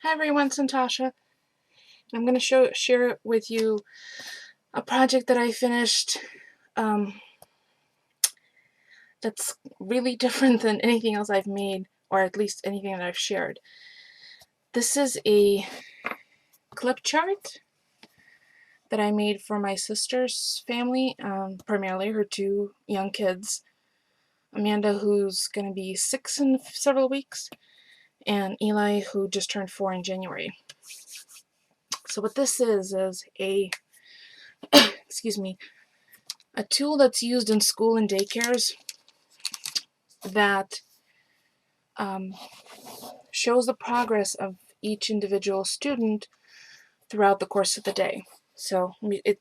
Hi everyone, it's Natasha. I'm going to share with you a project that I finished um, that's really different than anything else I've made, or at least anything that I've shared. This is a clip chart that I made for my sister's family, primarily her two young kids, Amanda, who's going to be 6 in several weeks, and Eli, who just turned 4 in January. So what this is a excuse me, a tool that's used in school and daycares that shows the progress of each individual student throughout the course of the day. So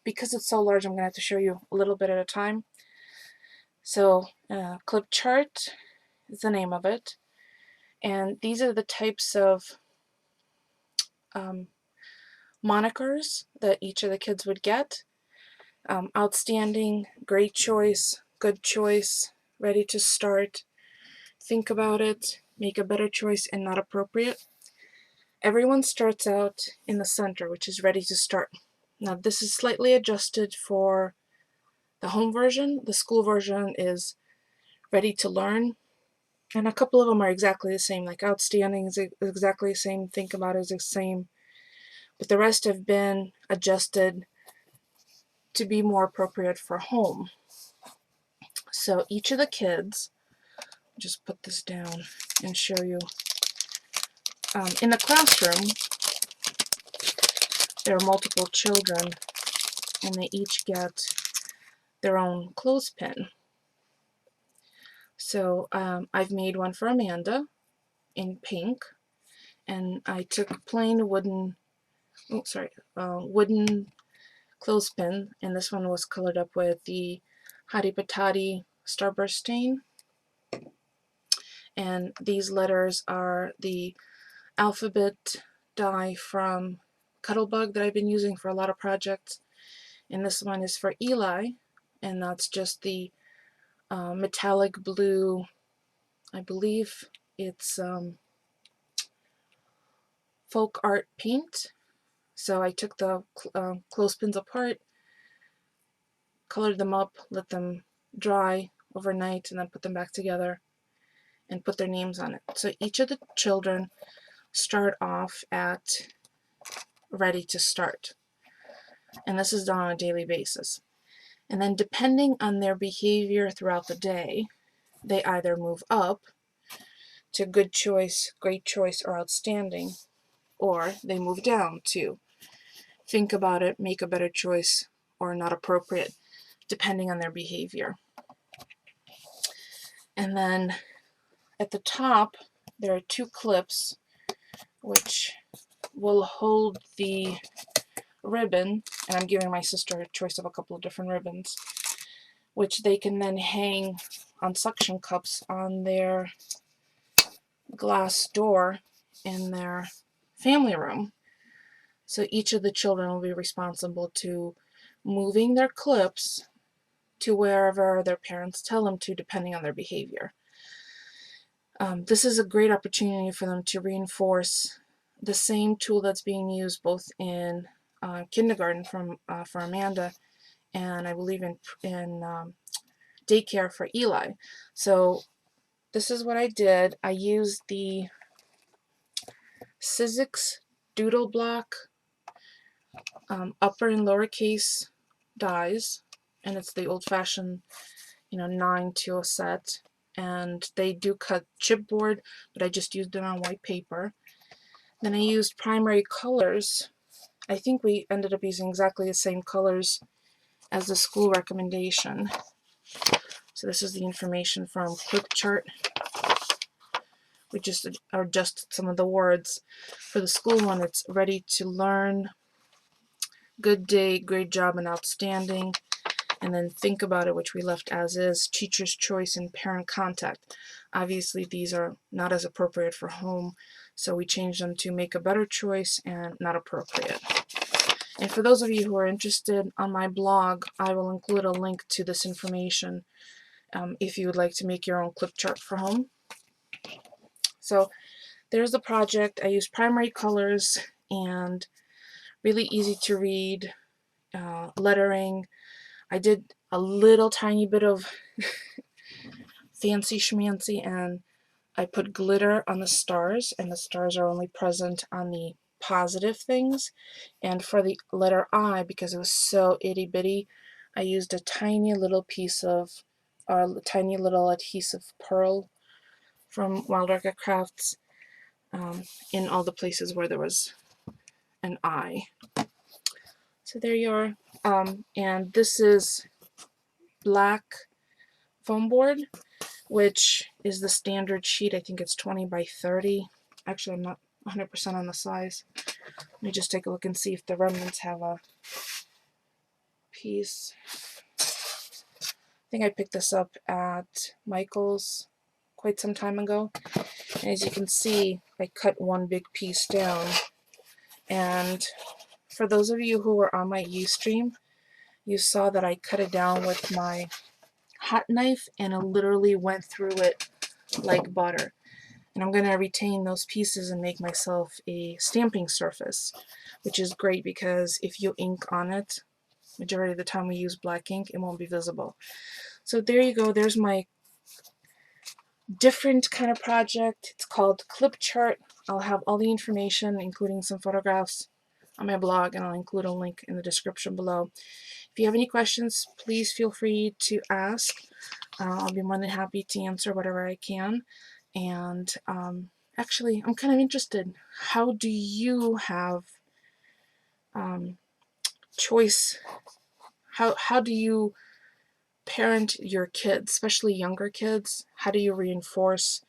because it's so large, I'm going to have to show you a little bit at a time. So clip chart is the name of it. And these are the types of monikers that each of the kids would get. Outstanding, great choice, good choice, ready to start, think about it, make a better choice, and not appropriate. Everyone starts out in the center, which is ready to start. Now this is slightly adjusted for the home version. The school version is ready to learn, and a couple of them are exactly the same, like outstanding is exactly the same, think about it is the same, but the rest have been adjusted to be more appropriate for home. So each of the kids, just put this down and show you, in the classroom there are multiple children and they each get their own clothespin. So I've made one for Amanda in pink, and I took plain wooden, wooden clothespin, and this one was colored up with the Hari Patati Starburst stain. And these letters are the alphabet die from Cuttlebug that I've been using for a lot of projects. And this one is for Eli, and that's just the metallic blue, I believe it's folk art paint. So I took the clothespins apart, colored them up, let them dry overnight, and then put them back together and put their names on it. So each of the children start off at ready to start. And this is done on a daily basis. And then depending on their behavior throughout the day, they either move up to good choice, great choice, or outstanding, or they move down to think about it, make a better choice, or not appropriate, depending on their behavior. And then at the top, there are two clips which will hold the ribbon, and I'm giving my sister a choice of a couple of different ribbons, which they can then hang on suction cups on their glass door in their family room. So each of the children will be responsible to moving their clips to wherever their parents tell them to, depending on their behavior. This is a great opportunity for them to reinforce the same tool that's being used both in kindergarten for Amanda, and I believe in daycare for Eli. So this is what I did. I used the Sizzix Doodle Block upper and lowercase dies, and it's the old-fashioned 9 to a set, and they do cut chipboard, but I just used it on white paper. Then I used primary colors. I think we ended up using exactly the same colors as the school recommendation. So this is the information from Clip Chart. We just adjusted some of the words. For the school one, it's ready to learn, good day, great job, and outstanding. And then think about it, which we left as is, teacher's choice and parent contact. Obviously these are not as appropriate for home, so we changed them to make a better choice and not appropriate. And for those of you who are interested, on my blog I will include a link to this information if you would like to make your own clip chart for home. So there's the project. I used primary colors and really easy to read lettering. I did a little tiny bit of fancy schmancy, and I put glitter on the stars, and the stars are only present on the positive things. And for the letter I, because it was so itty bitty, I used a tiny little piece of, or a tiny little adhesive pearl from Wild Orchid Crafts in all the places where there was an I. So there you are. And this is black foam board, which is the standard sheet. I think it's 20 by 30. Actually, I'm not 100% on the size. Let me just take a look and see if the remnants have a piece. I think I picked this up at Michael's quite some time ago. And as you can see, I cut one big piece down. And for those of you who were on my Ustream, you saw that I cut it down with my hot knife, and it literally went through it like butter. And I'm going to retain those pieces and make myself a stamping surface, which is great because if you ink on it, majority of the time we use black ink, it won't be visible. So there you go. There's my different kind of project. It's called Clip Chart. I'll have all the information, including some photographs, on my blog, and I'll include a link in the description below. If you have any questions, please feel free to ask. I'll be more than happy to answer whatever I can. And actually, I'm kind of interested. How do you have choice? How do you parent your kids, especially younger kids? How do you reinforce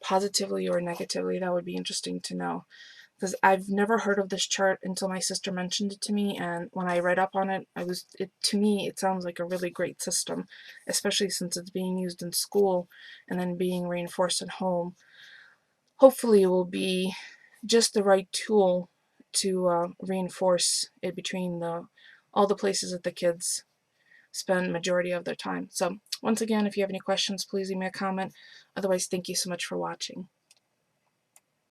positively or negatively? That would be interesting to know, because I've never heard of this chart until my sister mentioned it to me, and when I read up on it, to me it sounds like a really great system, especially since it's being used in school and then being reinforced at home. Hopefully it will be just the right tool to reinforce it between all the places that the kids spend majority of their time. So once again, if you have any questions, please leave me a comment. Otherwise, thank you so much for watching.